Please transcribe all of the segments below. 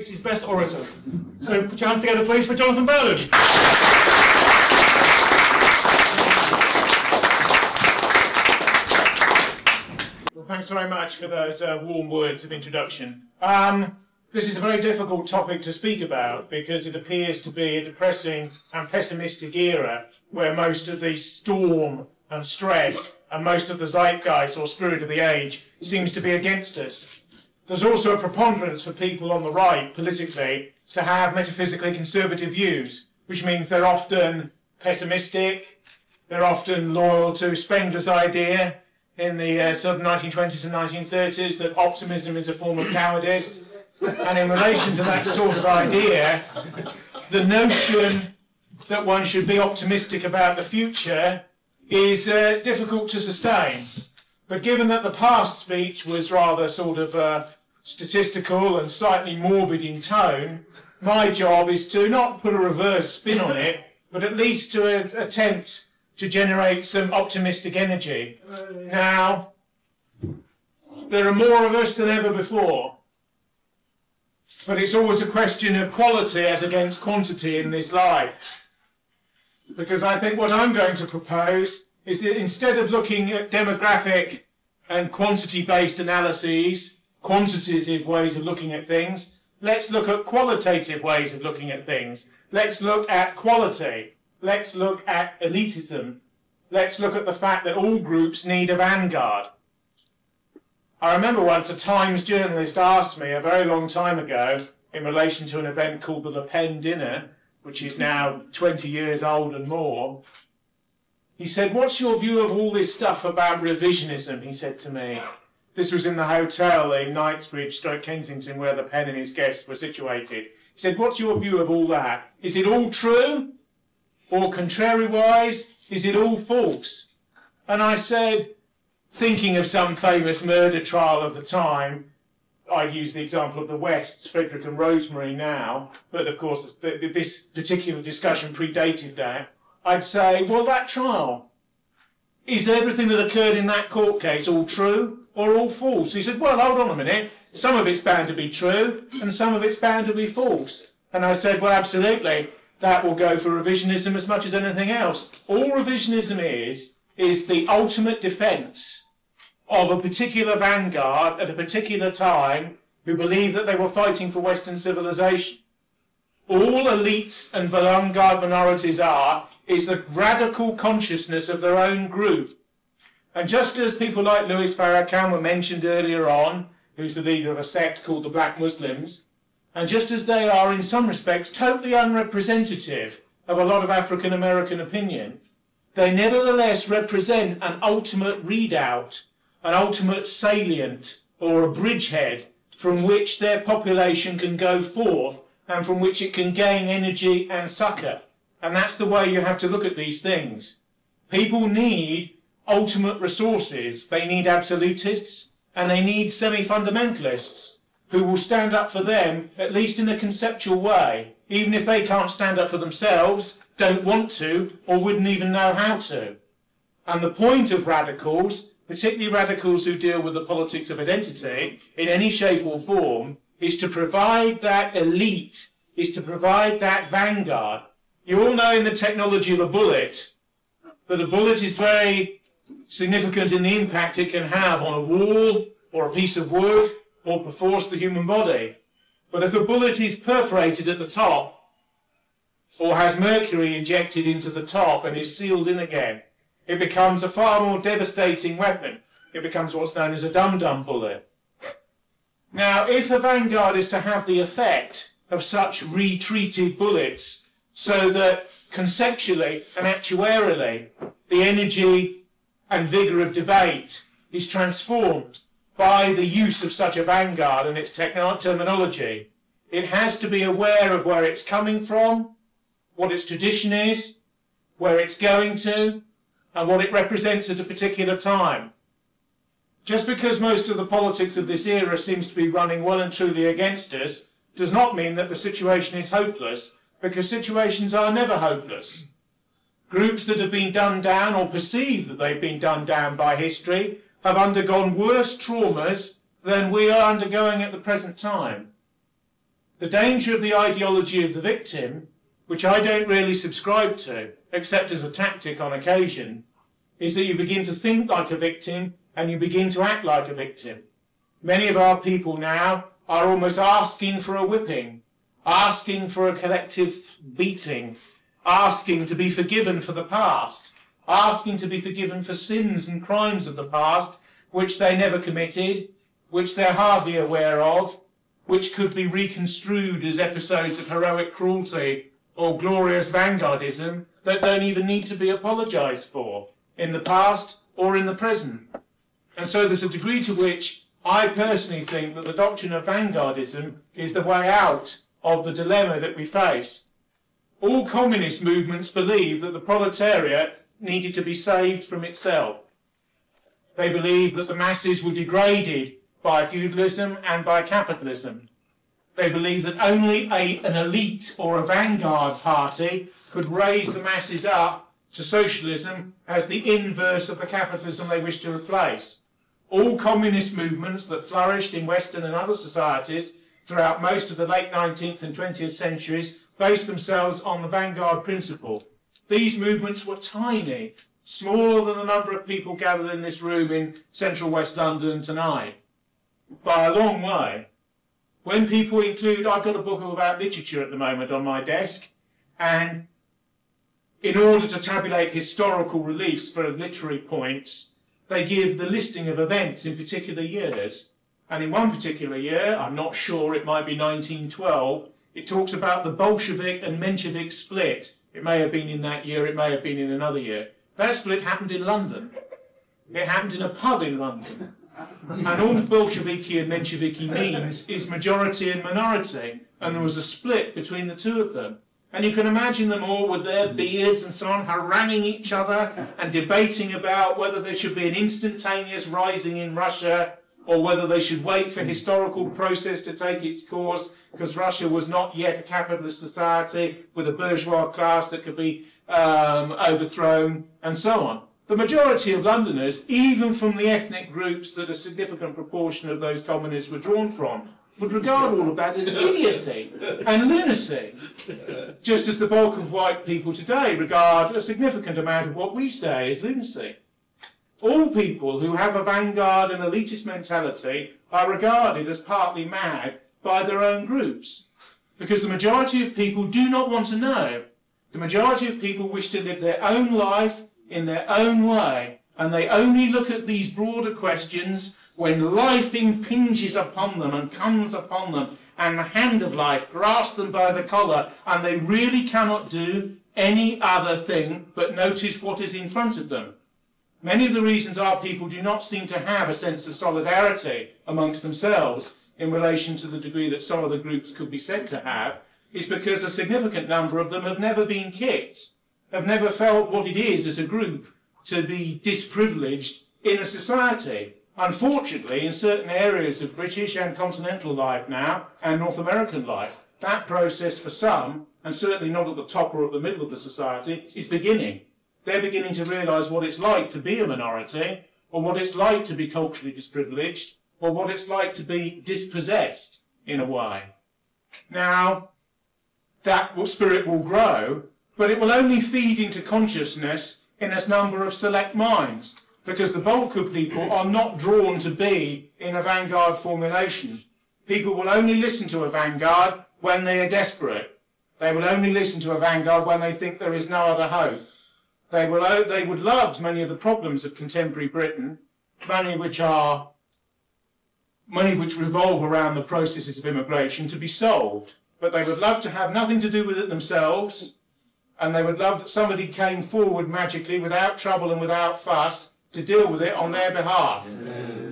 His best orator. So put your hands together, please, for Jonathan Bowden. Well, thanks very much for those warm words of introduction. This is a very difficult topic to speak about because it appears to be a depressing and pessimistic era where most of the storm and stress and most of the zeitgeist or spirit of the age seems to be against us. There's also a preponderance for people on the right, politically, to have metaphysically conservative views, which means they're often pessimistic, they're often loyal to Spencer's idea in the sort of 1920s and 1930s that optimism is a form of cowardice. And in relation to that sort of idea, the notion that one should be optimistic about the future is difficult to sustain. But given that the past speech was rather sort of statistical and slightly morbid in tone, my job is to not put a reverse spin on it, but at least to attempt to generate some optimistic energy. Now, there are more of us than ever before, but it's always a question of quality as against quantity in this life. Because I think what I'm going to propose is that instead of looking at demographic and quantity-based analyses, quantitative ways of looking at things, let's look at qualitative ways of looking at things. Let's look at quality. Let's look at elitism. Let's look at the fact that all groups need a vanguard. I remember once a Times journalist asked me a very long time ago in relation to an event called the Le Pen Dinner, which is now 20 years old and more. He said, "What's your view of all this stuff about revisionism?" he said to me. This was in the hotel in Knightsbridge, Kensington, where Le Pen and his guests were situated. He said, "What's your view of all that? Is it all true? Or contrariwise, is it all false?" And I said, thinking of some famous murder trial of the time, I use the example of the Wests, Frederick and Rosemary now, but of course this particular discussion predated that. I'd say, well, that trial, is everything that occurred in that court case all true or all false? He said, well, hold on a minute, some of it's bound to be true and some of it's bound to be false. And I said, well, absolutely, that will go for revisionism as much as anything else. All revisionism is the ultimate defence of a particular vanguard at a particular time who believed that they were fighting for Western civilization. All elites and vanguard minorities is the radical consciousness of their own group. And just as people like Louis Farrakhan were mentioned earlier on, who's the leader of a sect called the Black Muslims, and just as they are in some respects totally unrepresentative of a lot of African American opinion, they nevertheless represent an ultimate readout, an ultimate salient or a bridgehead from which their population can go forth and from which it can gain energy and succour. And that's the way you have to look at these things. People need ultimate resources. They need absolutists and they need semi-fundamentalists who will stand up for them, at least in a conceptual way, even if they can't stand up for themselves, don't want to, or wouldn't even know how to. And the point of radicals, particularly radicals who deal with the politics of identity, in any shape or form, is to provide that elite, is to provide that vanguard. You all know in the technology of a bullet, that a bullet is very significant in the impact it can have on a wall, or a piece of wood, or perforce the human body. But if a bullet is perforated at the top, or has mercury injected into the top and is sealed in again, it becomes a far more devastating weapon. It becomes what's known as a dum-dum bullet. Now, if a vanguard is to have the effect of such retreated bullets, so that conceptually and actuarially the energy and vigour of debate is transformed by the use of such a vanguard and its terminology, it has to be aware of where it's coming from, what its tradition is, where it's going to, and what it represents at a particular time. Just because most of the politics of this era seems to be running well and truly against us does not mean that the situation is hopeless, because situations are never hopeless. Groups that have been done down or perceive that they've been done down by history have undergone worse traumas than we are undergoing at the present time. The danger of the ideology of the victim, which I don't really subscribe to, except as a tactic on occasion, is that you begin to think like a victim and you begin to act like a victim. Many of our people now are almost asking for a whipping, asking for a collective beating, asking to be forgiven for the past, asking to be forgiven for sins and crimes of the past, which they never committed, which they're hardly aware of, which could be reconstrued as episodes of heroic cruelty or glorious vanguardism that don't even need to be apologised for in the past or in the present. And so there's a degree to which I personally think that the doctrine of vanguardism is the way out of the dilemma that we face. All communist movements believe that the proletariat needed to be saved from itself. They believed that the masses were degraded by feudalism and by capitalism. They believed that only an elite or a vanguard party could raise the masses up to socialism as the inverse of the capitalism they wished to replace. All communist movements that flourished in Western and other societies throughout most of the late 19th and 20th centuries based themselves on the vanguard principle. These movements were tiny, smaller than the number of people gathered in this room in central West London tonight, by a long way. When people include, I've got a book about literature at the moment on my desk, and in order to tabulate historical reliefs for literary points, they give the listing of events in particular years. And in one particular year, I'm not sure, it might be 1912, it talks about the Bolshevik and Menshevik split. It may have been in that year, it may have been in another year. That split happened in London. It happened in a pub in London. And all Bolsheviki and Mensheviki means is majority and minority. And there was a split between the two of them. And you can imagine them all with their beards and so on, haranguing each other and debating about whether there should be an instantaneous rising in Russia or whether they should wait for historical process to take its course, because Russia was not yet a capitalist society with a bourgeois class that could be overthrown, and so on. The majority of Londoners, even from the ethnic groups that a significant proportion of those communists were drawn from, would regard all of that as idiocy and lunacy, just as the bulk of white people today regard a significant amount of what we say as lunacy. All people who have a vanguard and elitist mentality are regarded as partly mad by their own groups, because the majority of people do not want to know. The majority of people wish to live their own life in their own way, and they only look at these broader questions when life impinges upon them and comes upon them, and the hand of life grasps them by the collar, and they really cannot do any other thing but notice what is in front of them. Many of the reasons our people do not seem to have a sense of solidarity amongst themselves in relation to the degree that some of the groups could be said to have is because a significant number of them have never been kicked, have never felt what it is as a group to be disprivileged in a society. Unfortunately, in certain areas of British and continental life now, and North American life, that process for some, and certainly not at the top or at the middle of the society, is beginning. They're beginning to realise what it's like to be a minority, or what it's like to be culturally disprivileged, or what it's like to be dispossessed, in a way. Now, that spirit will grow, but it will only feed into consciousness in a number of select minds, because the bulk of people are not drawn to be in a vanguard formulation. People will only listen to a vanguard when they are desperate. They will only listen to a vanguard when they think there is no other hope. They would love many of the problems of contemporary Britain, many which revolve around the processes of immigration, to be solved. But they would love to have nothing to do with it themselves, and they would love that somebody came forward magically, without trouble and without fuss, to deal with it on their behalf.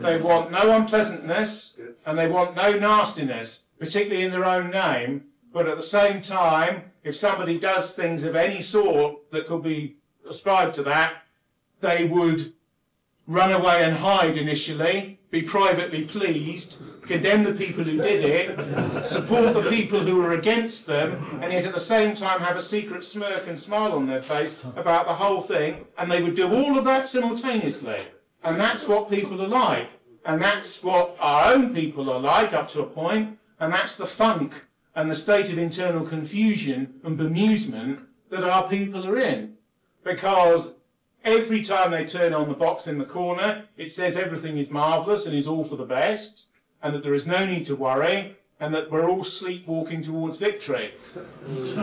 They want no unpleasantness, and they want no nastiness, particularly in their own name, but at the same time, if somebody does things of any sort that could be ascribed to that, they would run away and hide initially, be privately pleased, condemn the people who did it, support the people who were against them, and yet at the same time have a secret smirk and smile on their face about the whole thing, and they would do all of that simultaneously. And that's what people are like, and that's what our own people are like up to a point, and that's the funk and the state of internal confusion and bemusement that our people are in. Because every time they turn on the box in the corner, it says everything is marvellous and is all for the best, and that there is no need to worry, and that we're all sleepwalking towards victory.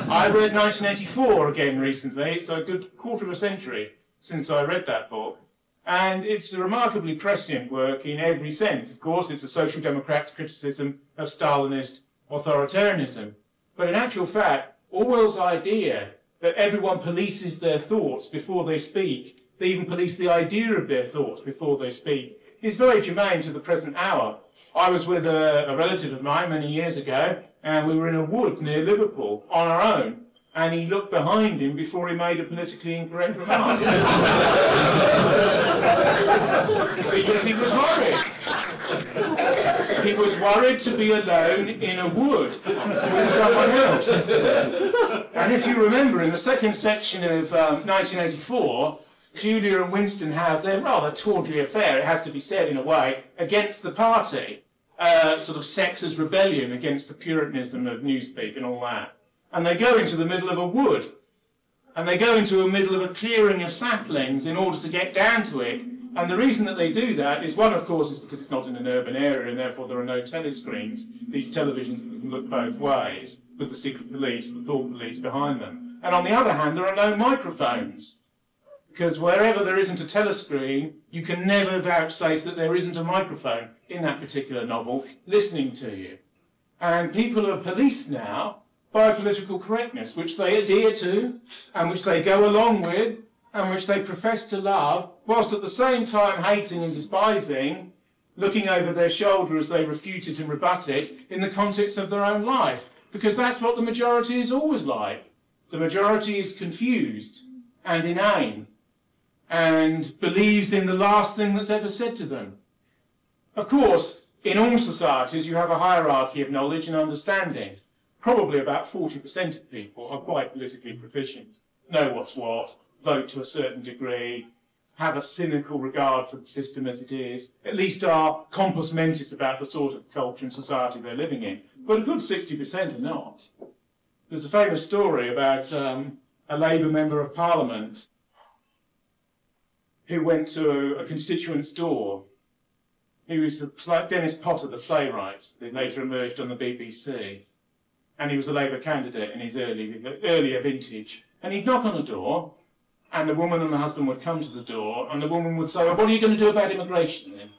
I read 1984 again recently, so a good quarter of a century since I read that book. And it's a remarkably prescient work in every sense. Of course, it's a social democrat's criticism of Stalinist authoritarianism. But in actual fact, Orwell's idea that everyone polices their thoughts before they speak, they even police the idea of their thoughts before they speak, is very germane to the present hour. I was with a relative of mine many years ago, and we were in a wood near Liverpool on our own, and he looked behind him before he made a politically incorrect remark. Because he was worried. He was worried to be alone in a wood with someone else. And if you remember, in the second section of 1984, Julia and Winston have their rather tawdry affair, it has to be said in a way, against the party, sort of sexist rebellion against the puritanism of Newspeak and all that. And they go into the middle of a wood, and they go into the middle of a clearing of saplings in order to get down to it. And the reason that they do that is, one, of course, is because it's not in an urban area, and therefore there are no telescreens, these televisions that can look both ways, with the secret police, the thought police behind them. And on the other hand, there are no microphones, because wherever there isn't a telescreen, you can never vouchsafe that there isn't a microphone in that particular novel listening to you. And people are policed now by political correctness, which they adhere to, and which they go along with, and which they profess to love, whilst at the same time hating and despising, looking over their shoulder as they refute it and rebut it in the context of their own life. Because that's what the majority is always like. The majority is confused and inane, and believes in the last thing that's ever said to them. Of course, in all societies you have a hierarchy of knowledge and understanding. Probably about 40% of people are quite politically proficient, know what's what, vote to a certain degree, have a cynical regard for the system as it is, at least are compos mentis about the sort of culture and society they're living in. But a good 60% are not. There's a famous story about a Labour member of Parliament who went to a constituent's door. He was Dennis Potter, the playwright, that later emerged on the BBC. And he was a Labour candidate in his earlier vintage. And he'd knock on the door, and the woman and the husband would come to the door, and the woman would say, well, what are you going to do about immigration then?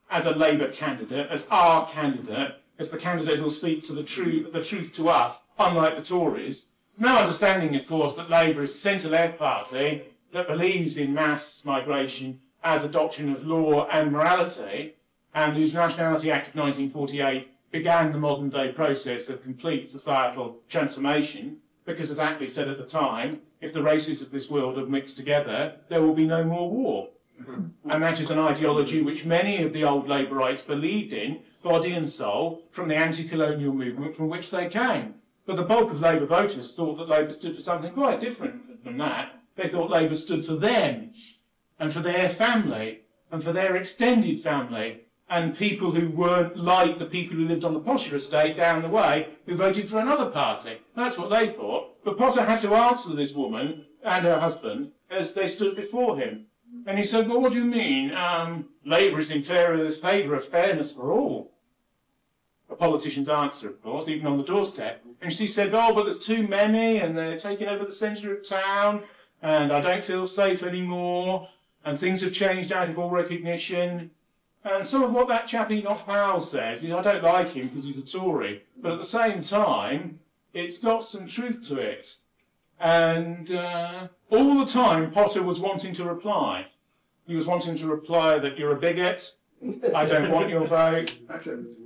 As a Labour candidate, as our candidate, as the candidate who'll speak to the truth to us, unlike the Tories. Now understanding, of course, that Labour is a centre-left party that believes in mass migration as a doctrine of law and morality, and whose Nationality Act of 1948 began the modern-day process of complete societal transformation, because, as Attlee said at the time, if the races of this world are mixed together, there will be no more war. And that is an ideology which many of the old Labourites believed in, body and soul, from the anti-colonial movement from which they came. But the bulk of Labour voters thought that Labour stood for something quite different from that. They thought Labour stood for them, and for their family, and for their extended family, and people who weren't like the people who lived on the posher estate down the way, who voted for another party. That's what they thought. But Potter had to answer this woman and her husband as they stood before him. And he said, well, what do you mean? Labour is in favour of fairness for all. A politician's answer, of course, even on the doorstep. And she said, oh, but there's too many, and they're taking over the centre of town, and I don't feel safe anymore, and things have changed out of all recognition. And some of what that chap Enoch Powell says, I don't like him because he's a Tory, but at the same time, it's got some truth to it. And all the time, Potter was wanting to reply. He was wanting to reply that you're a bigot, I don't want your vote,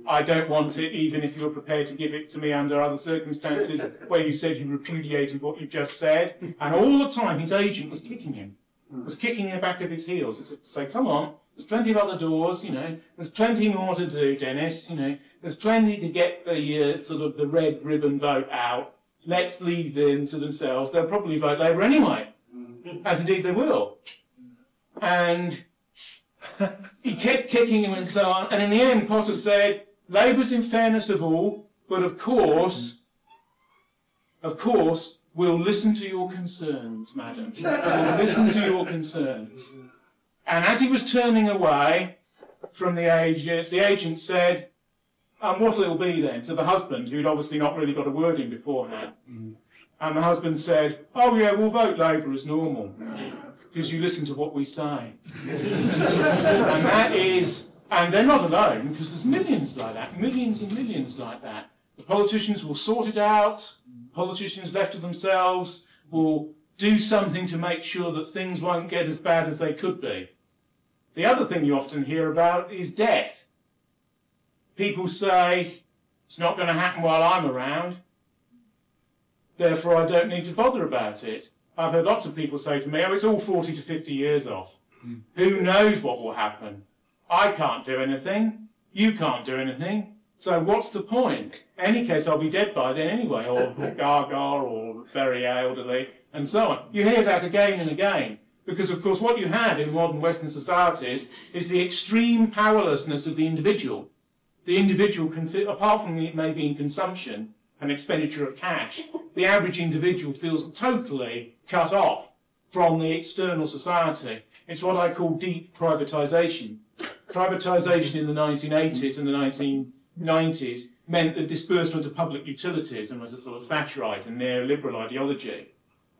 I don't want it even if you're prepared to give it to me under other circumstances where you said you repudiated what you just said. And all the time, his agent was kicking him, was kicking in the back of his heels to say, come on, there's plenty of other doors, there's plenty more to do, Dennis, there's plenty to get the sort of the red ribbon vote out. Let's leave them to themselves. They'll probably vote Labour anyway, as indeed they will. And he kept kicking him and so on, and in the end Potter said, Labour's in fairness of all, But of course, we'll listen to your concerns, madam. We'll listen to your concerns. And as he was turning away from the agent said, and what'll it be then? To the husband, who'd obviously not really got a word in beforehand. And the husband said, oh yeah, we'll vote Labour as normal, because you listen to what we say. And that is, and they're not alone, because there's millions like that, millions and millions like that. The politicians will sort it out, politicians left to themselves will do something to make sure that things won't get as bad as they could be. The other thing you often hear about is death. People say, it's not going to happen while I'm around, therefore I don't need to bother about it. I've heard lots of people say to me, oh, it's all 40 to 50 years off. Who knows what will happen? I can't do anything, you can't do anything, so what's the point? In any case, I'll be dead by then anyway, or gaga, or very elderly, and so on. You hear that again and again. Because, of course, what you have in modern Western societies is the extreme powerlessness of the individual. The individual, apart from it maybe in consumption and expenditure of cash, the average individual feels totally cut off from the external society. It's what I call deep privatisation. Privatisation in the 1980s and the 1990s meant the disbursement of public utilities and was a sort of Thatcherite and neoliberal ideology.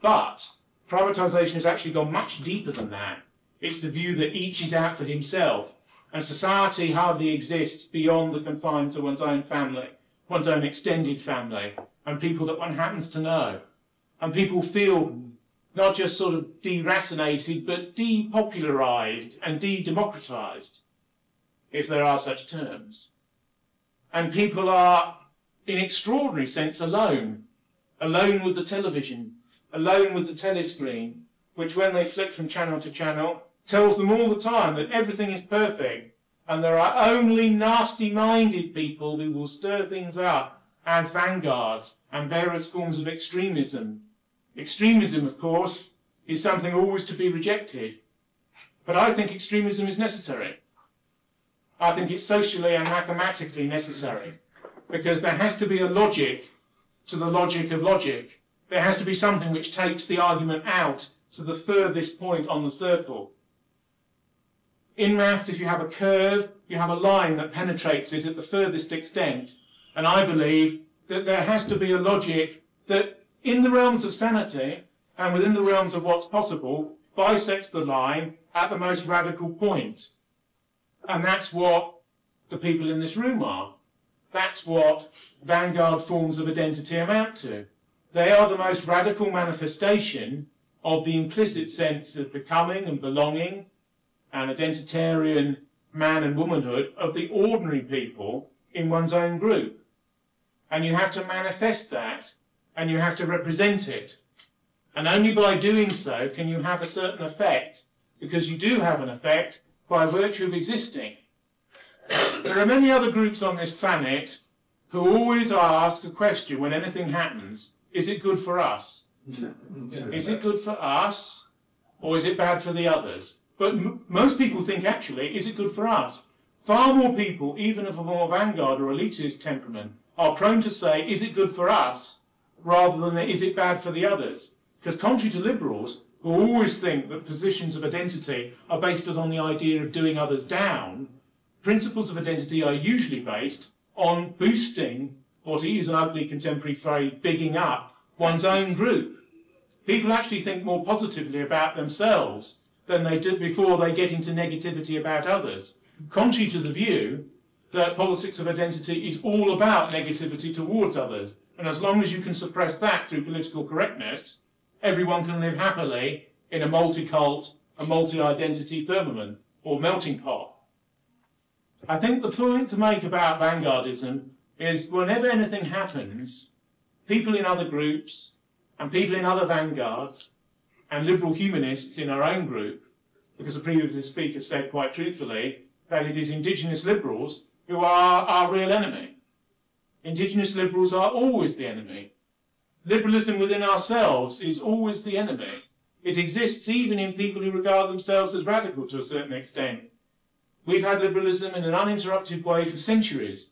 But privatisation has actually gone much deeper than that. It's the view that each is out for himself, and society hardly exists beyond the confines of one's own family, one's own extended family, and people that one happens to know. And people feel not just sort of deracinated, but depopularised and de-democratised, if there are such terms. And people are, in extraordinary sense, alone. Alone with the television, alone with the telescreen, which when they flick from channel to channel, tells them all the time that everything is perfect, and there are only nasty-minded people who will stir things up as vanguards and various forms of extremism. Extremism, of course, is something always to be rejected. But I think extremism is necessary. I think it's socially and mathematically necessary, because there has to be a logic to the logic of logic. There has to be something which takes the argument out to the furthest point on the circle. In maths, if you have a curve, you have a line that penetrates it at the furthest extent. And I believe that there has to be a logic that, in the realms of sanity and within the realms of what's possible, bisects the line at the most radical point. And that's what the people in this room are. That's what vanguard forms of identity amount to. They are the most radical manifestation of the implicit sense of becoming and belonging and identitarian man and womanhood of the ordinary people in one's own group. And you have to manifest that, and you have to represent it. And only by doing so can you have a certain effect, because you do have an effect by virtue of existing. There are many other groups on this planet who always ask a question when anything happens: is it good for us? Is it good for us, or is it bad for the others? But most people think, actually, is it good for us? Far more people, even of a more vanguard or elitist temperament, are prone to say, is it good for us, rather than is it bad for the others? Because contrary to liberals, who always think that positions of identity are based on the idea of doing others down, principles of identity are usually based on boosting, or to use an ugly contemporary phrase, bigging up one's own group. People actually think more positively about themselves than they do before they get into negativity about others, contrary to the view that politics of identity is all about negativity towards others. And as long as you can suppress that through political correctness, everyone can live happily in a multi-cult, a multi-identity firmament, or melting pot. I think the point to make about vanguardism is whenever anything happens, people in other groups, and people in other vanguards, and liberal humanists in our own group, because the previous speaker said quite truthfully that it is indigenous liberals who are our real enemy. Indigenous liberals are always the enemy. Liberalism within ourselves is always the enemy. It exists even in people who regard themselves as radical to a certain extent. We've had liberalism in an uninterrupted way for centuries.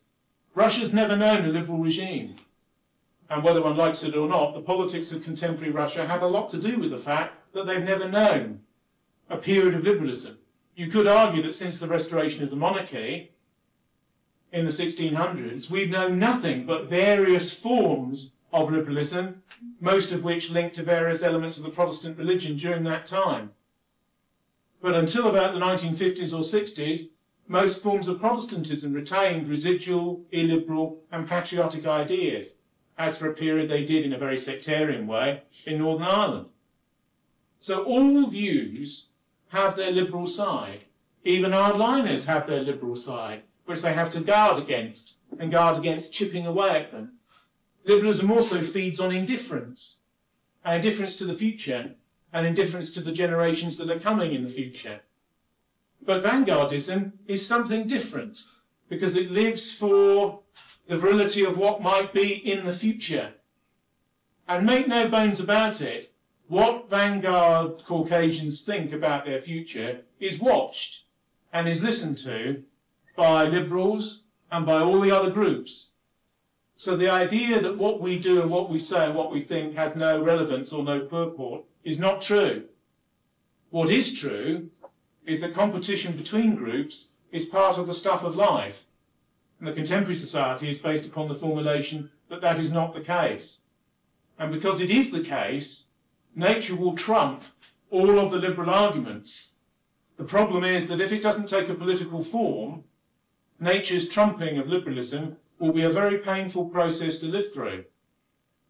Russia's never known a liberal regime. And whether one likes it or not, the politics of contemporary Russia have a lot to do with the fact that they've never known a period of liberalism. You could argue that since the restoration of the monarchy in the 1600s, we've known nothing but various forms of liberalism, most of which linked to various elements of the Protestant religion during that time. But until about the 1950s or 60s, most forms of Protestantism retained residual, illiberal and patriotic ideas, as for a period they did in a very sectarian way in Northern Ireland. So all views have their liberal side. Even hardliners have their liberal side, which they have to guard against, and guard against chipping away at them. Liberalism also feeds on indifference, and indifference to the future, and indifference to the generations that are coming in the future. But Vanguardism is something different, because it lives for the virility of what might be in the future. And make no bones about it, what Vanguard Caucasians think about their future is watched and is listened to by liberals and by all the other groups. So the idea that what we do and what we say and what we think has no relevance or no purport is not true. What is true is that competition between groups is part of the stuff of life. And the contemporary society is based upon the formulation that that is not the case. And because it is the case, nature will trump all of the liberal arguments. The problem is that if it doesn't take a political form, nature's trumping of liberalism will be a very painful process to live through.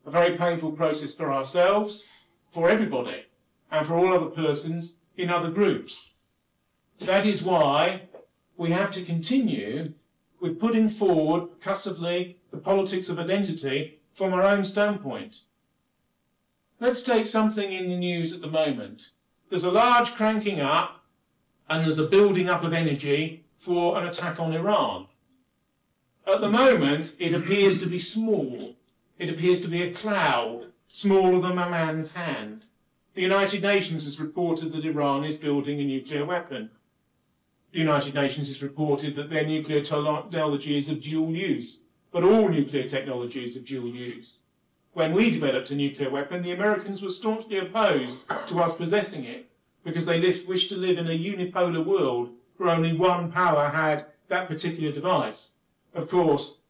A very painful process for ourselves, for everybody, and for all other persons in other groups. That is why we have to continue with putting forward, cussively, the politics of identity from our own standpoint. Let's take something in the news at the moment. There's a large cranking up and there's a building up of energy for an attack on Iran. At the moment, it appears to be small. It appears to be a cloud, smaller than a man's hand. The United Nations has reported that Iran is building a nuclear weapon. The United Nations has reported that their nuclear technology is of dual use, but all nuclear technology is of dual use. When we developed a nuclear weapon, the Americans were staunchly opposed to us possessing it, because they wished to live in a unipolar world where only one power had that particular device. Of course,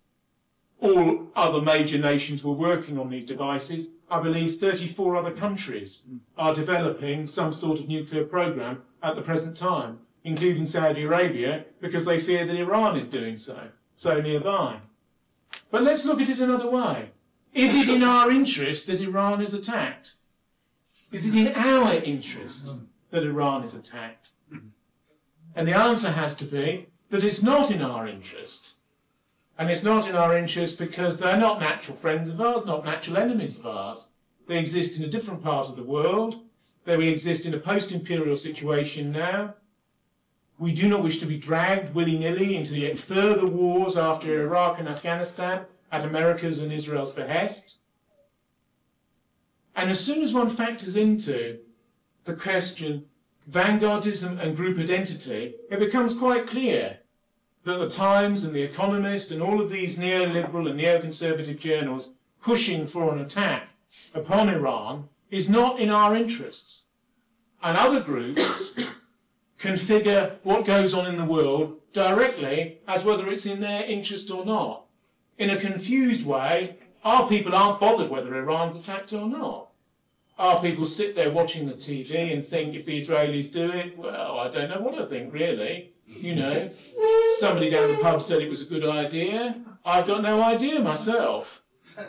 all other major nations were working on these devices. I believe 34 other countries are developing some sort of nuclear program at the present time, including Saudi Arabia, because they fear that Iran is doing so nearby. But let's look at it another way. Is it in our interest that Iran is attacked? Is it in our interest that Iran is attacked? And the answer has to be that it's not in our interest. And it's not in our interest because they're not natural friends of ours, not natural enemies of ours. They exist in a different part of the world. They exist in a post-imperial situation now. We do not wish to be dragged willy-nilly into yet further wars after Iraq and Afghanistan at America's and Israel's behest. And as soon as one factors into the question Vanguardism and group identity, it becomes quite clear that the Times and the Economist and all of these neoliberal and neoconservative journals pushing for an attack upon Iran is not in our interests. And other groups configure what goes on in the world directly as whether it's in their interest or not. In a confused way, our people aren't bothered whether Iran's attacked or not. Our people sit there watching the TV and think if the Israelis do it, well, I don't know what I think, really. You know, somebody down the pub said it was a good idea. I've got no idea myself.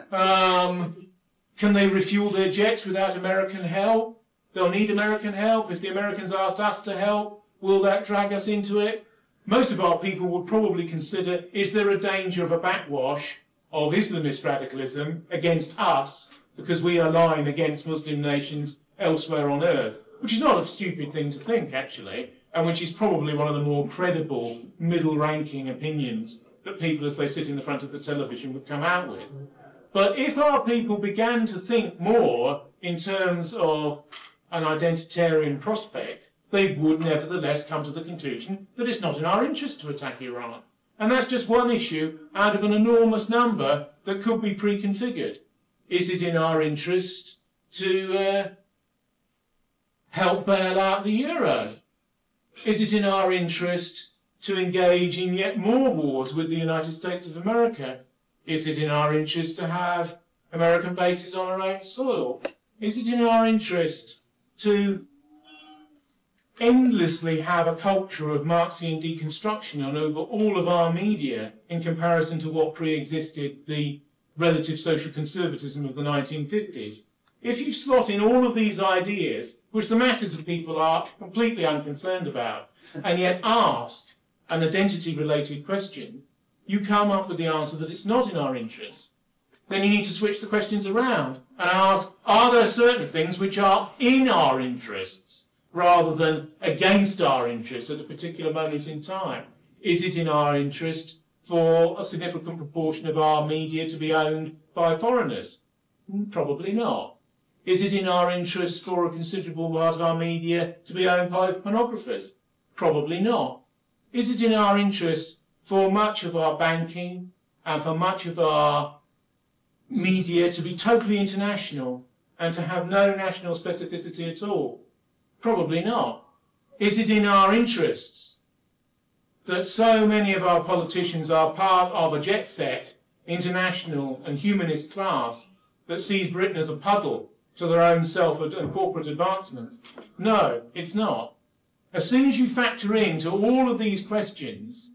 Can they refuel their jets without American help? They'll need American help. If the Americans asked us to help, will that drag us into it? Most of our people would probably consider, is there a danger of a backwash of Islamist radicalism against us because we align against Muslim nations elsewhere on earth? Which is not a stupid thing to think, actually, and which is probably one of the more credible, middle-ranking opinions that people, as they sit in the front of the television, would come out with. But if our people began to think more in terms of an identitarian prospect, they would nevertheless come to the conclusion that it's not in our interest to attack Iran. And that's just one issue out of an enormous number that could be pre-configured. Is it in our interest to help bail out the euro? Is it in our interest to engage in yet more wars with the United States of America? Is it in our interest to have American bases on our own soil? Is it in our interest to endlessly have a culture of Marxian deconstruction on over all of our media in comparison to what pre-existed the relative social conservatism of the 1950s? If you slot in all of these ideas, which the masses of people are completely unconcerned about, and yet ask an identity-related question, you come up with the answer that it's not in our interest. Then you need to switch the questions around and ask, are there certain things which are in our interests rather than against our interests at a particular moment in time? Is it in our interest for a significant proportion of our media to be owned by foreigners? Probably not. Is it in our interest for a considerable part of our media to be owned by pornographers? Probably not. Is it in our interest for much of our banking and for much of our media to be totally international and to have no national specificity at all? Probably not. Is it in our interests that so many of our politicians are part of a jet-set, international and humanist class that sees Britain as a puddle to their own self and corporate advancement? No, it's not. As soon as you factor into all of these questions,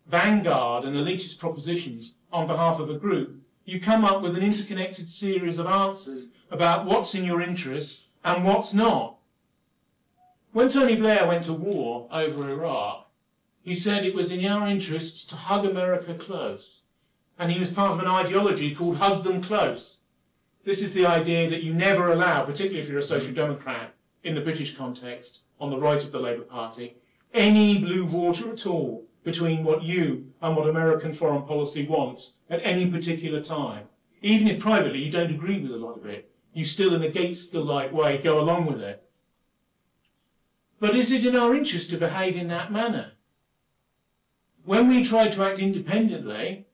vanguard and elitist propositions on behalf of a group, you come up with an interconnected series of answers about what's in your interest and what's not. When Tony Blair went to war over Iraq, he said it was in our interests to hug America close. And he was part of an ideology called Hug Them Close. This is the idea that you never allow, particularly if you're a social democrat in the British context, on the right of the Labour Party, any blue water at all between what you and what American foreign policy wants at any particular time. Even if privately you don't agree with a lot of it, you still, in a Gates-like way, go along with it. But is it in our interest to behave in that manner? When we tried to act independently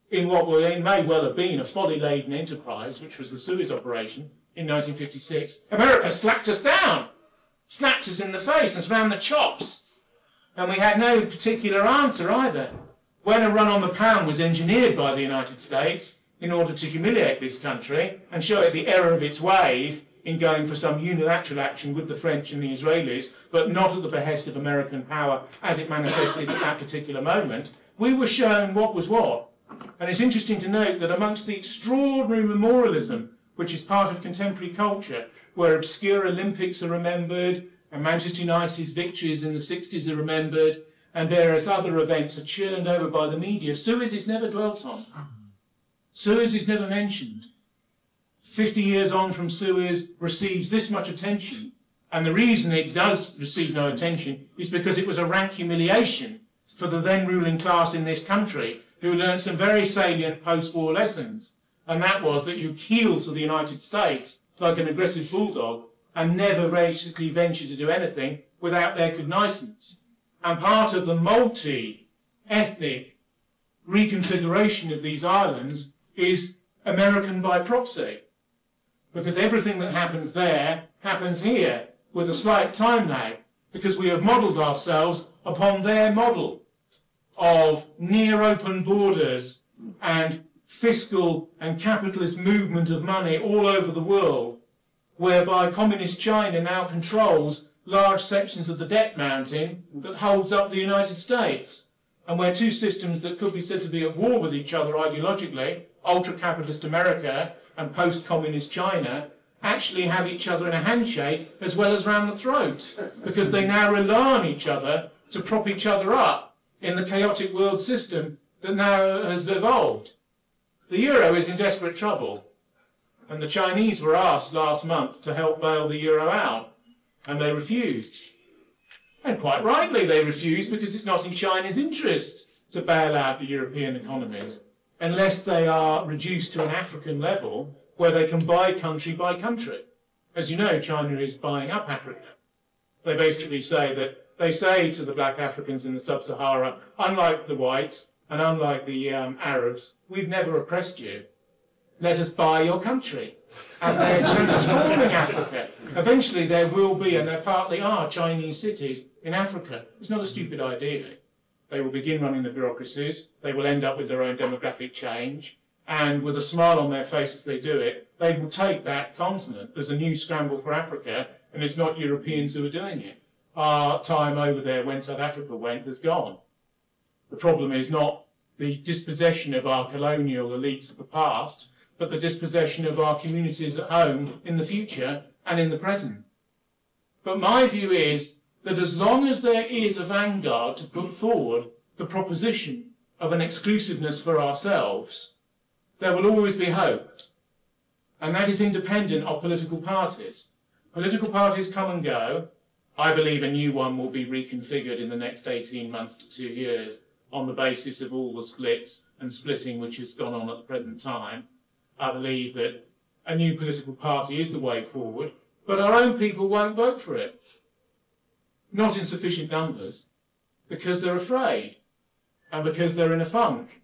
in what may well have been a folly-laden enterprise, which was the Suez operation in 1956, America slapped us down, slapped us in the face and slammed the chops. And we had no particular answer either. When a run on the pound was engineered by the United States in order to humiliate this country and show it the error of its ways in going for some unilateral action with the French and the Israelis, but not at the behest of American power as it manifested at that particular moment, we were shown what was what. And it's interesting to note that amongst the extraordinary memorialism which is part of contemporary culture, where obscure Olympics are remembered, and Manchester United's victories in the 60s are remembered, and various other events are churned over by the media, Suez is never dwelt on. Suez is never mentioned. 50 years on from Suez receives this much attention, and the reason it does receive no attention is because it was a rank humiliation for the then ruling class in this country, who learned some very salient post-war lessons, and that was that you keel to the United States like an aggressive bulldog and never basically venture to do anything without their cognizance. And part of the multi-ethnic reconfiguration of these islands is American by proxy, because everything that happens there happens here with a slight time lag, because we have modelled ourselves upon their model of near open borders and fiscal and capitalist movement of money all over the world, whereby communist China now controls large sections of the debt mountain that holds up the United States, and where two systems that could be said to be at war with each other ideologically, ultra-capitalist America and post-communist China, actually have each other in a handshake as well as round the throat, because they now rely on each other to prop each other up in the chaotic world system that now has evolved. The euro is in desperate trouble, and the Chinese were asked last month to help bail the euro out, and they refused. And quite rightly they refused, because it's not in China's interest to bail out the European economies unless they are reduced to an African level where they can buy country by country. As you know, China is buying up Africa. They basically say that, they say to the black Africans in the sub-Sahara, unlike the whites, and unlike the Arabs, we've never oppressed you. Let us buy your country. And they're transforming Africa. Eventually there will be, and there partly are, Chinese cities in Africa. It's not a stupid idea. They will begin running the bureaucracies, they will end up with their own demographic change, and with a smile on their face as they do it, they will take that continent. There's a new scramble for Africa, and it's not Europeans who are doing it. Our time over there when South Africa went has gone. The problem is not the dispossession of our colonial elites of the past, but the dispossession of our communities at home in the future and in the present. But my view is that as long as there is a vanguard to put forward the proposition of an exclusiveness for ourselves, there will always be hope. And that is independent of political parties. Political parties come and go. I believe a new one will be reconfigured in the next 18 months to 2 years on the basis of all the splits and splitting which has gone on at the present time. I believe that a new political party is the way forward, but our own people won't vote for it. Not in sufficient numbers, because they're afraid, and because they're in a funk,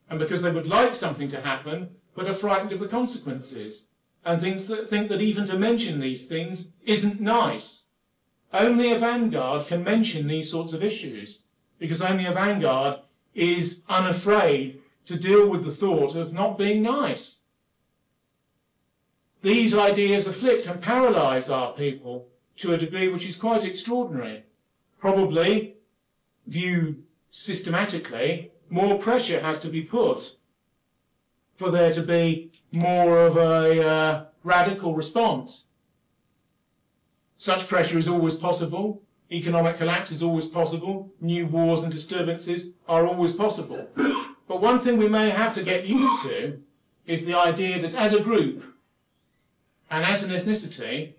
and because they would like something to happen, but are frightened of the consequences, and think that even to mention these things isn't nice. Only a vanguard can mention these sorts of issues, because only a vanguard is unafraid to deal with the thought of not being nice. These ideas afflict and paralyse our people to a degree which is quite extraordinary. Probably, viewed systematically, more pressure has to be put for there to be more of a radical response. Such pressure is always possible. Economic collapse is always possible. New wars and disturbances are always possible. But one thing we may have to get used to is the idea that as a group and as an ethnicity,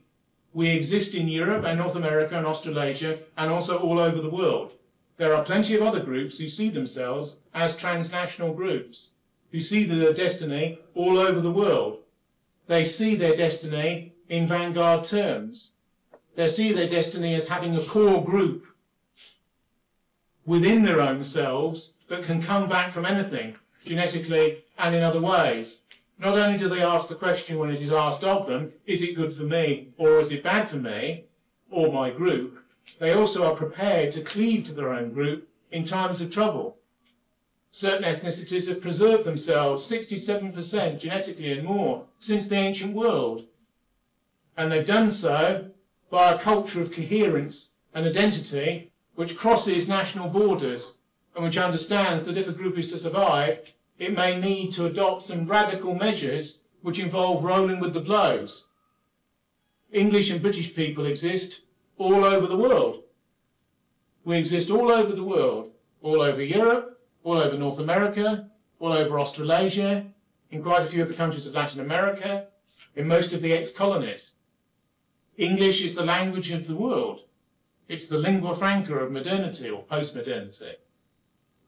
we exist in Europe and North America and Australasia and also all over the world. There are plenty of other groups who see themselves as transnational groups, who see their destiny all over the world. They see their destiny in vanguard terms. They see their destiny as having a core group within their own selves that can come back from anything, genetically and in other ways. Not only do they ask the question when it is asked of them, is it good for me or is it bad for me or my group, they also are prepared to cleave to their own group in times of trouble. Certain ethnicities have preserved themselves 67% genetically and more since the ancient world. And they've done so by a culture of coherence and identity which crosses national borders and which understands that if a group is to survive, it may need to adopt some radical measures which involve rolling with the blows. English and British people exist all over the world. We exist all over the world, all over Europe, all over North America, all over Australasia, in quite a few of the countries of Latin America, in most of the ex-colonies. English is the language of the world. It's the lingua franca of modernity or post-modernity.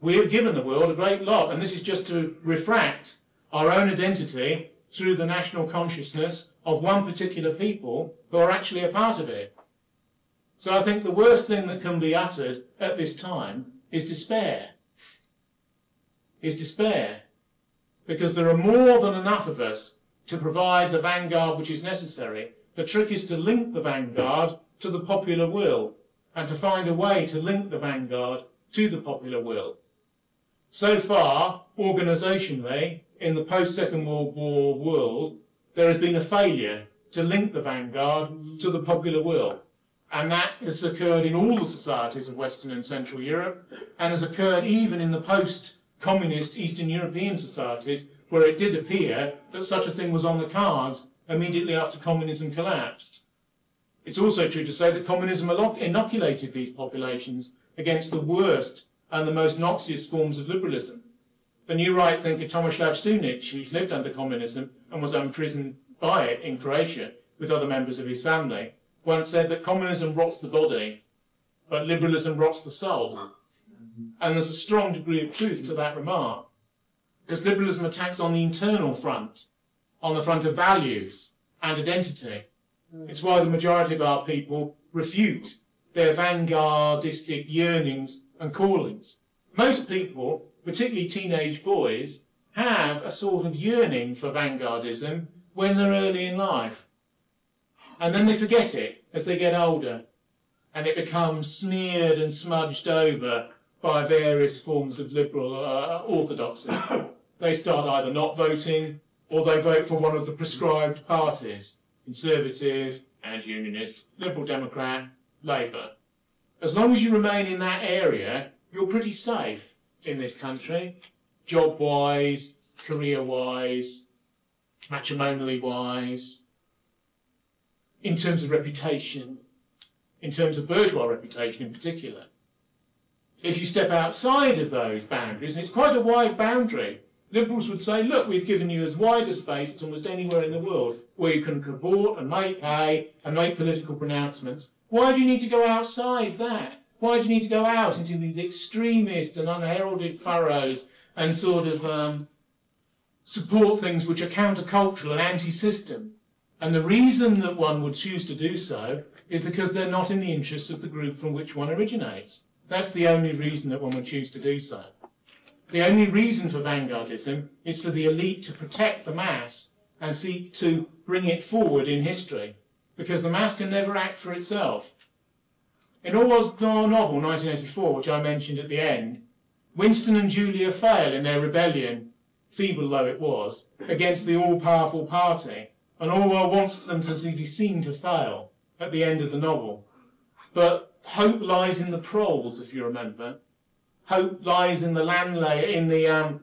We have given the world a great lot, and this is just to refract our own identity through the national consciousness of one particular people who are actually a part of it. So I think the worst thing that can be uttered at this time is despair. Because there are more than enough of us to provide the vanguard which is necessary. The trick is to link the vanguard to the popular will, and to find a way to link the vanguard to the popular will. So far, organisationally, in the post-Second World War world, there has been a failure to link the vanguard to the popular will. And that has occurred in all the societies of Western and Central Europe, and has occurred even in the post-communist Eastern European societies, where it did appear that such a thing was on the cards immediately after communism collapsed. It's also true to say that communism inoculated these populations against the worst and the most noxious forms of liberalism. The new right thinker Tomislav Stunic, who lived under communism and was imprisoned by it in Croatia with other members of his family, once said that communism rots the body, but liberalism rots the soul. And there's a strong degree of truth to that remark, because liberalism attacks on the internal front, on the front of values and identity. It's why the majority of our people refute their vanguardistic yearnings and callings. Most people particularly teenage boys, have a sort of yearning for Vanguardism when they're early in life. And then they forget it as they get older, and it becomes smeared and smudged over by various forms of liberal orthodoxy. They start either not voting, or they vote for one of the prescribed parties, Conservative and Unionist, Liberal Democrat, Labour. As long as you remain in that area, you're pretty safe in this country, job-wise, career-wise, matrimonially-wise, in terms of reputation, in terms of bourgeois reputation in particular. If you step outside of those boundaries, and it's quite a wide boundary, liberals would say, look, we've given you as wide a space as almost anywhere in the world where you can cavort and make hay and make political pronouncements. Why do you need to go outside that? Why do you need to go out into these extremist and unheralded furrows and sort of support things which are countercultural and anti-system? And the reason that one would choose to do so is because they're not in the interests of the group from which one originates. That's the only reason that one would choose to do so. The only reason for Vanguardism is for the elite to protect the mass and seek to bring it forward in history, because the mass can never act for itself. In Orwell's novel, 1984, which I mentioned at the end, Winston and Julia fail in their rebellion, feeble though it was, against the all-powerful party, and Orwell wants them to be seen to fail at the end of the novel. But hope lies in the proles, if you remember. Hope lies in the landlady, in the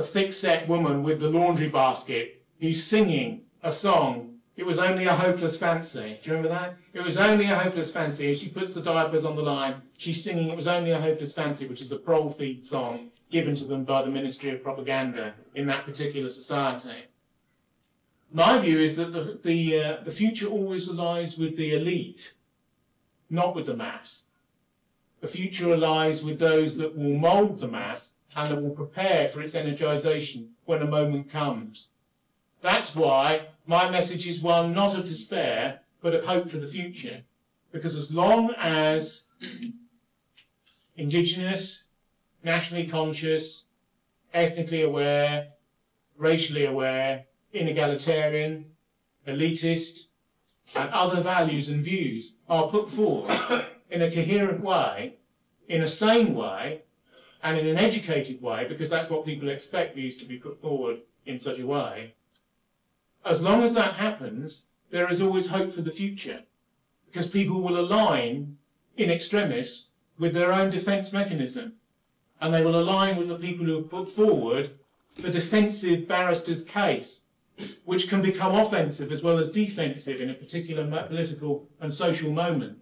thick-set woman with the laundry basket who's singing a song. It was only a hopeless fancy. Do you remember that? It was only a hopeless fancy. As she puts the diapers on the line, she's singing It Was Only a Hopeless Fancy, which is a prole feed song given to them by the Ministry of Propaganda in that particular society. My view is that the future always lies with the elite, not with the mass. The future lies with those that will mould the mass and that will prepare for its energisation when a moment comes. That's why my message is one not of despair, but of hope for the future. Because as long as indigenous, nationally conscious, ethnically aware, racially aware, inegalitarian, elitist, and other values and views are put forward in a coherent way, in a sane way, and in an educated way, because that's what people expect views to be put forward in such a way. As long as that happens, there is always hope for the future, because people will align in extremis with their own defence mechanism, and they will align with the people who have put forward the defensive barrister's case, which can become offensive as well as defensive in a particular political and social moment.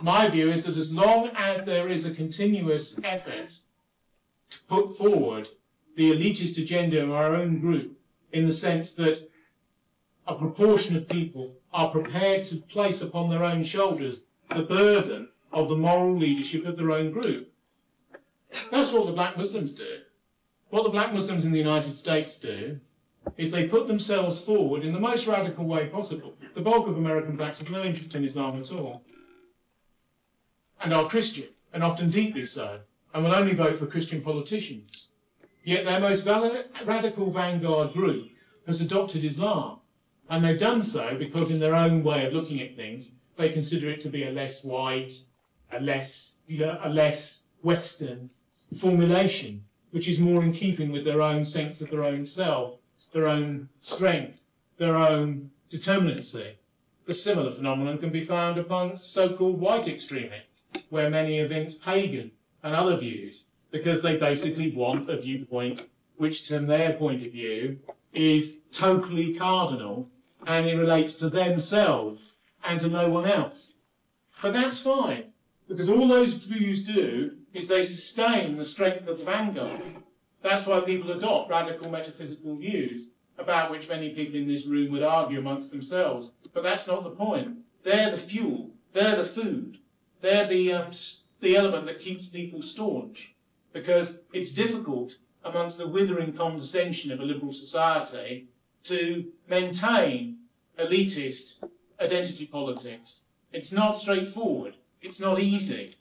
My view is that as long as there is a continuous effort to put forward the elitist agenda of our own group, in the sense that a proportion of people are prepared to place upon their own shoulders the burden of the moral leadership of their own group. That's what the black Muslims do. What the black Muslims in the United States do is they put themselves forward in the most radical way possible. The bulk of American blacks have no interest in Islam at all, and are Christian, and often deeply so, and will only vote for Christian politicians. Yet their most radical vanguard group has adopted Islam, and they've done so because in their own way of looking at things, they consider it to be a less white, a less Western formulation, which is more in keeping with their own sense of their own self, their own strength, their own determinacy. The similar phenomenon can be found amongst so-called white extremists, where many evince pagan and other views, because they basically want a viewpoint which, from their point of view, is totally cardinal and it relates to themselves and to no one else. But that's fine, because all those views do is they sustain the strength of the vanguard. That's why people adopt radical metaphysical views, about which many people in this room would argue amongst themselves. But that's not the point. They're the fuel. They're the food. They're the element that keeps people staunch. Because it's difficult amongst the withering condescension of a liberal society to maintain elitist identity politics. It's not straightforward. It's not easy.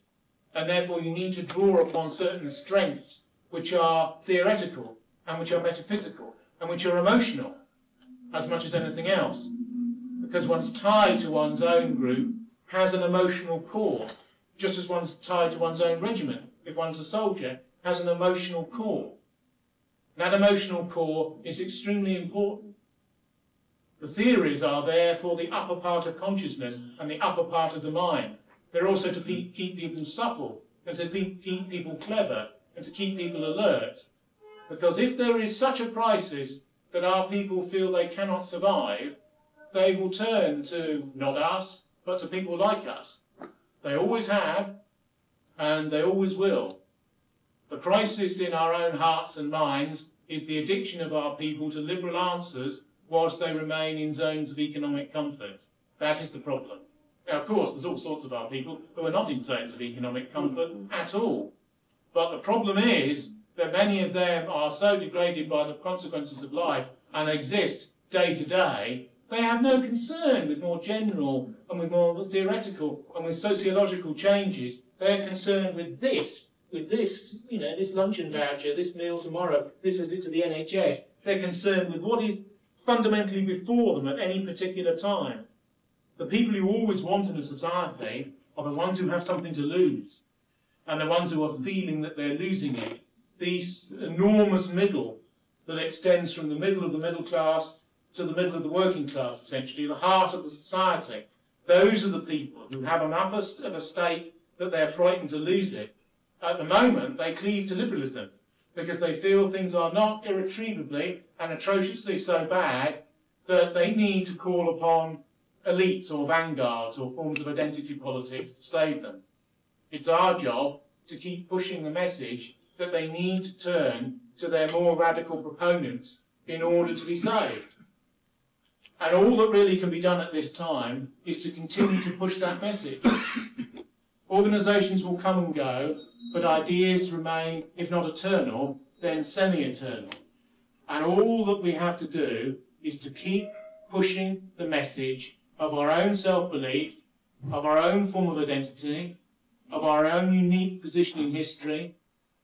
And therefore you need to draw upon certain strengths which are theoretical, and which are metaphysical, and which are emotional, as much as anything else. Because one's tied to one's own group has an emotional core, just as one's tied to one's own regiment, if one's a soldier, has an emotional core. That emotional core is extremely important. The theories are there for the upper part of consciousness and the upper part of the mind. They're also to keep people supple, and to keep people clever, and to keep people alert. Because if there is such a crisis that our people feel they cannot survive, they will turn to, not us, but to people like us. They always have, and they always will. The crisis in our own hearts and minds is the addiction of our people to liberal answers whilst they remain in zones of economic comfort. That is the problem. Now, of course, there's all sorts of our people who are not in zones of economic comfort at all. But the problem is that many of them are so degraded by the consequences of life and exist day to day, they have no concern with more general and with more theoretical and with sociological changes. They're concerned with this, this luncheon voucher, this meal tomorrow, this visit to the NHS. They're concerned with what is fundamentally before them at any particular time. The people who always want in a society are the ones who have something to lose, and the ones who are feeling that they're losing it. This enormous middle that extends from the middle of the middle class to the middle of the working class, essentially, the heart of the society. Those are the people who have enough of a state that they're frightened to lose it. At the moment, they cleave to liberalism, because they feel things are not irretrievably and atrociously so bad that they need to call upon elites or vanguards or forms of identity politics to save them. It's our job to keep pushing the message that they need to turn to their more radical proponents in order to be saved. And all that really can be done at this time is to continue to push that message. Organisations will come and go, but ideas remain, if not eternal, then semi-eternal. And all that we have to do is to keep pushing the message of our own self-belief, of our own form of identity, of our own unique position in history,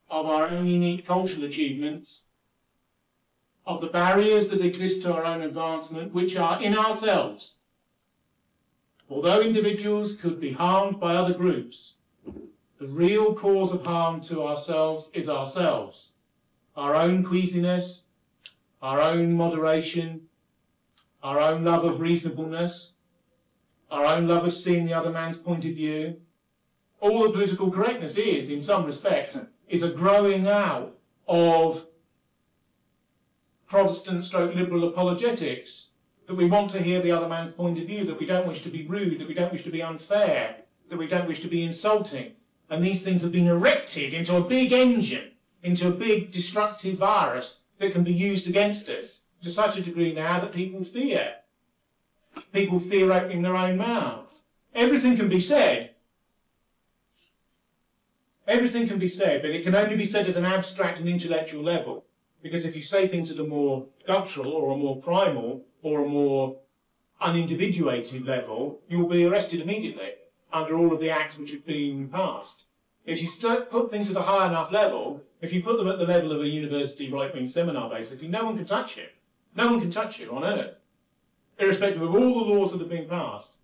of our own unique cultural achievements, of the barriers that exist to our own advancement, which are in ourselves. Although individuals could be harmed by other groups, the real cause of harm to ourselves is ourselves. Our own queasiness, our own moderation, our own love of reasonableness, our own love of seeing the other man's point of view. All the political correctness is, in some respects, is a growing out of Protestant/liberal apologetics, that we want to hear the other man's point of view, that we don't wish to be rude, that we don't wish to be unfair, that we don't wish to be insulting. And these things have been erected into a big engine, into a big destructive virus that can be used against us to such a degree now that people fear. People fear opening their own mouths. Everything can be said. Everything can be said, but it can only be said at an abstract and intellectual level. Because if you say things at a more guttural or a more primal or a more unindividuated level, you'll be arrested immediately under all of the acts which have been passed. If you put things at a high enough level, if you put them at the level of a university right-wing seminar, basically, no one can touch you. No one can touch you on earth, irrespective of all the laws that have been passed.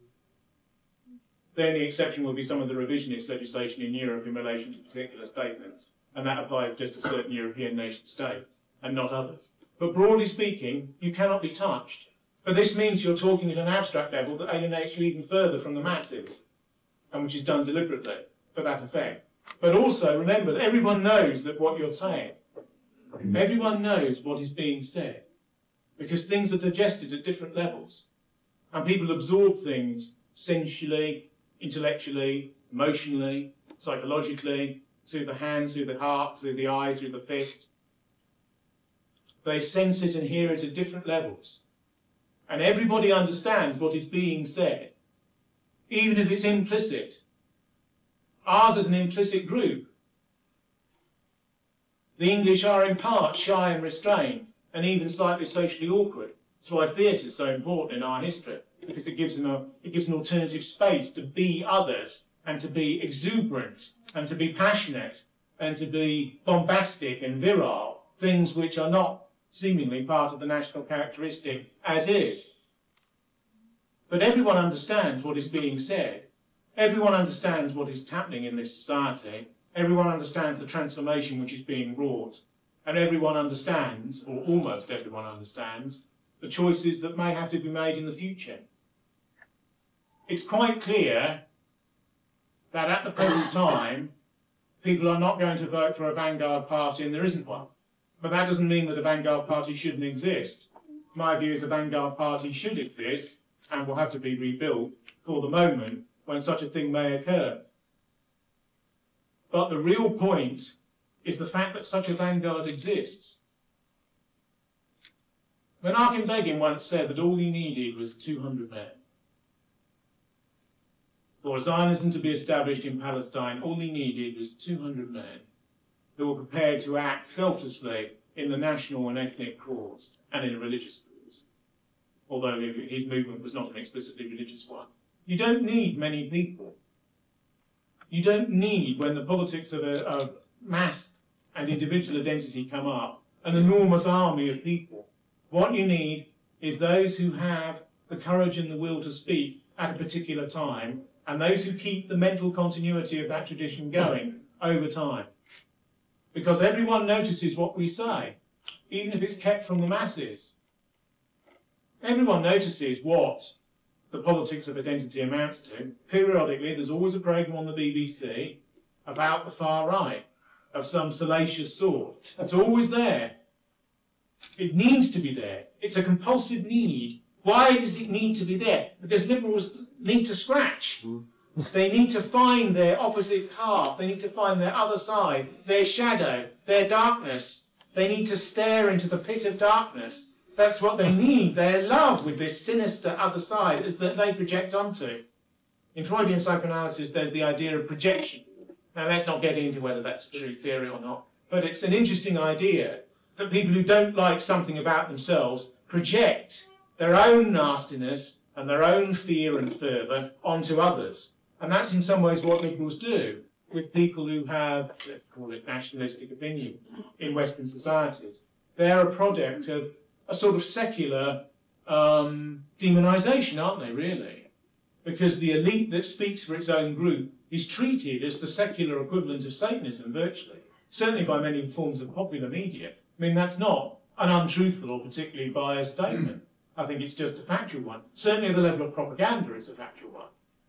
The only exception will be some of the revisionist legislation in Europe in relation to particular statements, and that applies just to certain European nation states and not others. But broadly speaking, you cannot be touched. But this means you're talking at an abstract level that alienates you even further from the masses, and which is done deliberately for that effect. But also, remember that everyone knows that what you're saying. Everyone knows what is being said, because things are digested at different levels, and people absorb things sensually, intellectually, emotionally, psychologically, through the hand, through the heart, through the eye, through the fist. They sense it and hear it at different levels. And everybody understands what is being said, even if it's implicit. Ours is an implicit group. The English are in part shy and restrained, and even slightly socially awkward. That's why theatre is so important in our history, because it gives an alternative space to be others, and to be exuberant, and to be passionate, and to be bombastic and virile, things which are not seemingly part of the national characteristic as is. But everyone understands what is being said. Everyone understands what is happening in this society. Everyone understands the transformation which is being wrought. And everyone understands, or almost everyone understands, the choices that may have to be made in the future. It's quite clear that at the present time, people are not going to vote for a Vanguard party, and there isn't one. But that doesn't mean that a Vanguard party shouldn't exist. My view is a Vanguard party should exist, and will have to be rebuilt for the moment when such a thing may occur. But the real point is the fact that such a vanguard exists. Menachem Begin once said that all he needed was 200 men. For Zionism to be established in Palestine, all he needed was 200 men who were prepared to act selflessly in the national and ethnic cause and in a religious cause, although his movement was not an explicitly religious one. You don't need many people. You don't need, when the politics of mass and individual identity come up, an enormous army of people. What you need is those who have the courage and the will to speak at a particular time, and those who keep the mental continuity of that tradition going over time. Because everyone notices what we say, even if it's kept from the masses. Everyone notices what the politics of identity amounts to. Periodically, there's always a programme on the BBC about the far right, of some salacious sort. It's always there. It needs to be there. It's a compulsive need. Why does it need to be there? Because liberals need to scratch. They need to find their opposite half. They need to find their other side, their shadow, their darkness. They need to stare into the pit of darkness. That's what they need. They're in love with this sinister other side that they project onto. In Freudian psychoanalysis, there's the idea of projection. Now, let's not get into whether that's a true theory or not, but it's an interesting idea that people who don't like something about themselves project their own nastiness and their own fear and fervour onto others. And that's in some ways what liberals do with people who have, let's call it nationalistic opinions in Western societies. They're a product of a sort of secular demonisation, aren't they, really? Because the elite that speaks for its own group is treated as the secular equivalent of Satanism, virtually. Certainly by many forms of popular media. I mean, that's not an untruthful or particularly biased statement. I think it's just a factual one. Certainly at the level of propaganda, it's a factual one.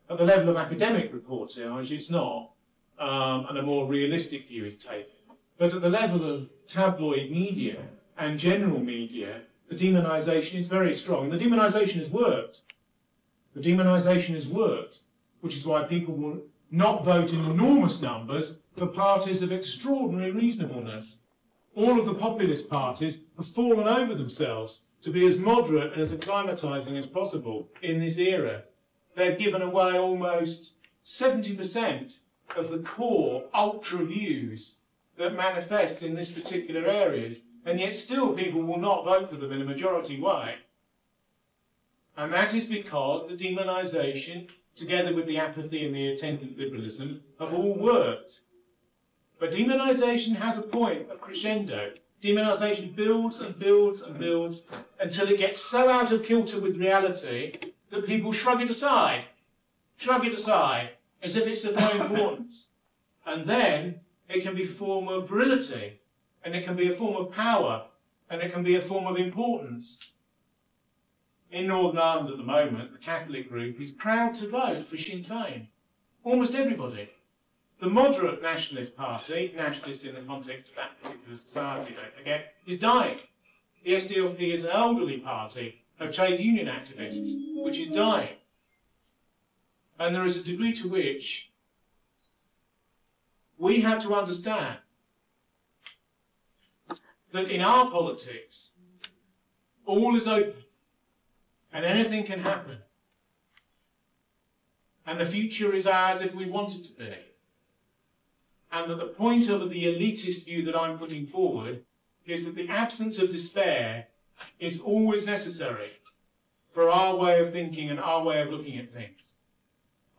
At the level of academic reportage, it's not, and a more realistic view is taken. But at the level of tabloid media and general media, the demonisation is very strong. And the demonisation has worked. The demonisation has worked, which is why people will not vote in enormous numbers for parties of extraordinary reasonableness. All of the populist parties have fallen over themselves to be as moderate and as acclimatising as possible in this era. They've given away almost 70% of the core ultra views that manifest in this particular areas, and yet still people will not vote for them in a majority way. And that is because the demonisation, together with the apathy and the attendant liberalism, have all worked. But demonisation has a point of crescendo. Demonisation builds and builds and builds until it gets so out of kilter with reality that people shrug it aside, as if it's of no importance. And then it can be a form of virility, and it can be a form of power, and it can be a form of importance. In Northern Ireland at the moment, the Catholic group is proud to vote for Sinn Féin. Almost everybody. The moderate nationalist party, nationalist in the context of that particular society, don't forget, is dying. The SDLP is an elderly party of trade union activists, which is dying. And there is a degree to which we have to understand that in our politics, all is open and anything can happen. And the future is ours if we want it to be. And that the point of the elitist view that I'm putting forward is that the absence of despair is always necessary for our way of thinking and our way of looking at things.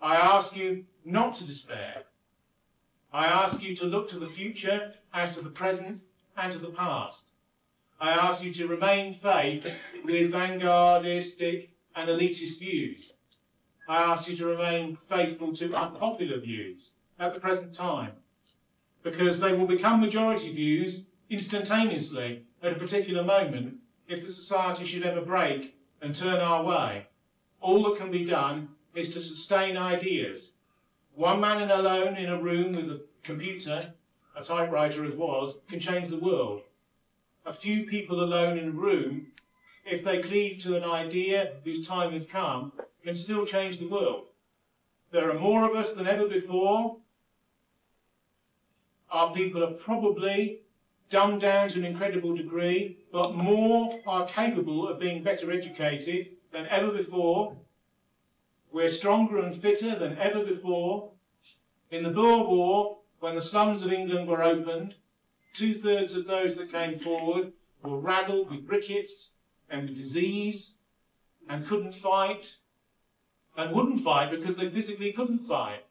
I ask you not to despair. I ask you to look to the future as to the present and to the past. I ask you to remain faith with vanguardistic and elitist views. I ask you to remain faithful to unpopular views at the present time, because they will become majority views instantaneously at a particular moment if the society should ever break and turn our way. All that can be done is to sustain ideas. One man alone in a room with a computer, a typewriter as was, can change the world. A few people alone in a room, if they cleave to an idea whose time has come, can still change the world. There are more of us than ever before. Our people are probably dumbed down to an incredible degree, but more are capable of being better educated than ever before. We're stronger and fitter than ever before. In the Boer War, when the slums of England were opened, 2/3 of those that came forward were raddled with rickets and with disease and couldn't fight, and wouldn't fight because they physically couldn't fight.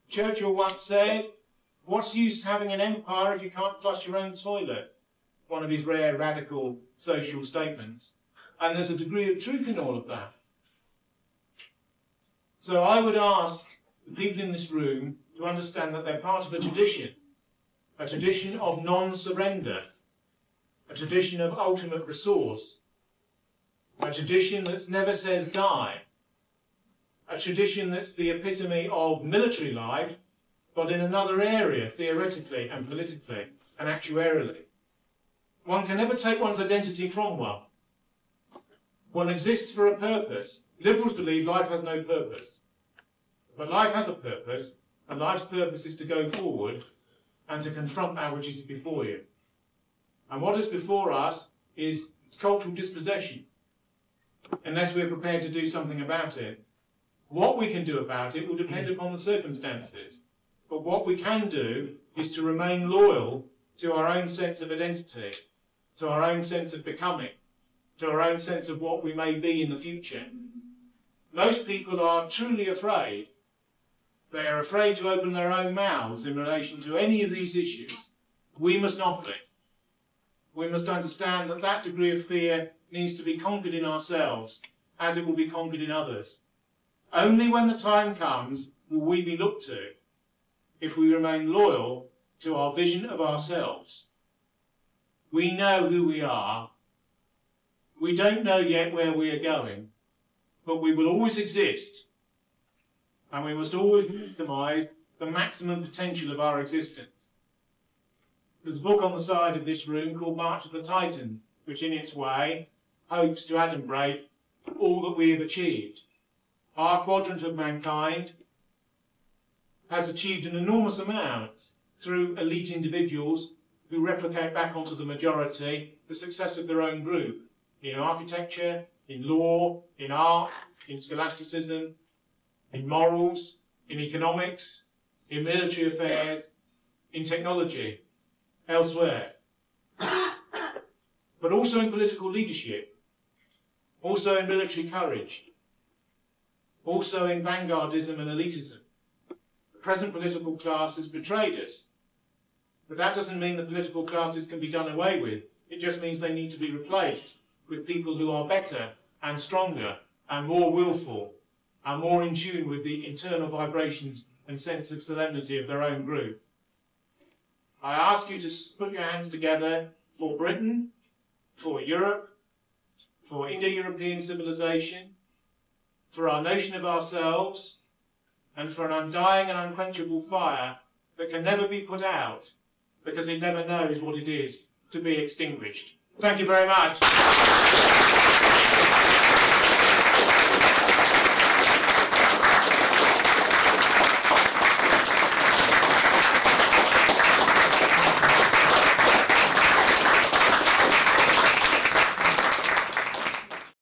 Churchill once said, "What's use having an empire if you can't flush your own toilet?" One of his rare radical social statements. And there's a degree of truth in all of that. So I would ask the people in this room to understand that they're part of a tradition of non-surrender, a tradition of ultimate resource, a tradition that never says die, a tradition that's the epitome of military life, but in another area, theoretically and politically and actuarially. One can never take one's identity from one. One exists for a purpose. Liberals believe life has no purpose. But life has a purpose, and life's purpose is to go forward and to confront that which is before you. And what is before us is cultural dispossession, unless we're prepared to do something about it. What we can do about it will depend upon the circumstances. But what we can do is to remain loyal to our own sense of identity, to our own sense of becoming, to our own sense of what we may be in the future. Most people are truly afraid. They are afraid to open their own mouths in relation to any of these issues. We must not be. We must understand that that degree of fear needs to be conquered in ourselves, as it will be conquered in others. Only when the time comes will we be looked to, if we remain loyal to our vision of ourselves. We know who we are. We don't know yet where we are going, but we will always exist. And we must always maximise the maximum potential of our existence. There's a book on the side of this room called March of the Titans, which in its way hopes to adumbrate all that we have achieved. Our quadrant of mankind has achieved an enormous amount through elite individuals who replicate back onto the majority the success of their own group, in architecture, in law, in art, in scholasticism, in morals, in economics, in military affairs, in technology, elsewhere. But also in political leadership, also in military courage, also in vanguardism and elitism. The present political class has betrayed us. But that doesn't mean that political classes can be done away with. It just means they need to be replaced with people who are better and stronger and more willful and more in tune with the internal vibrations and sense of solemnity of their own group. I ask you to put your hands together for Britain, for Europe, for Indo-European civilization, for our notion of ourselves, and for an undying and unquenchable fire that can never be put out because it never knows what it is to be extinguished. Thank you very much.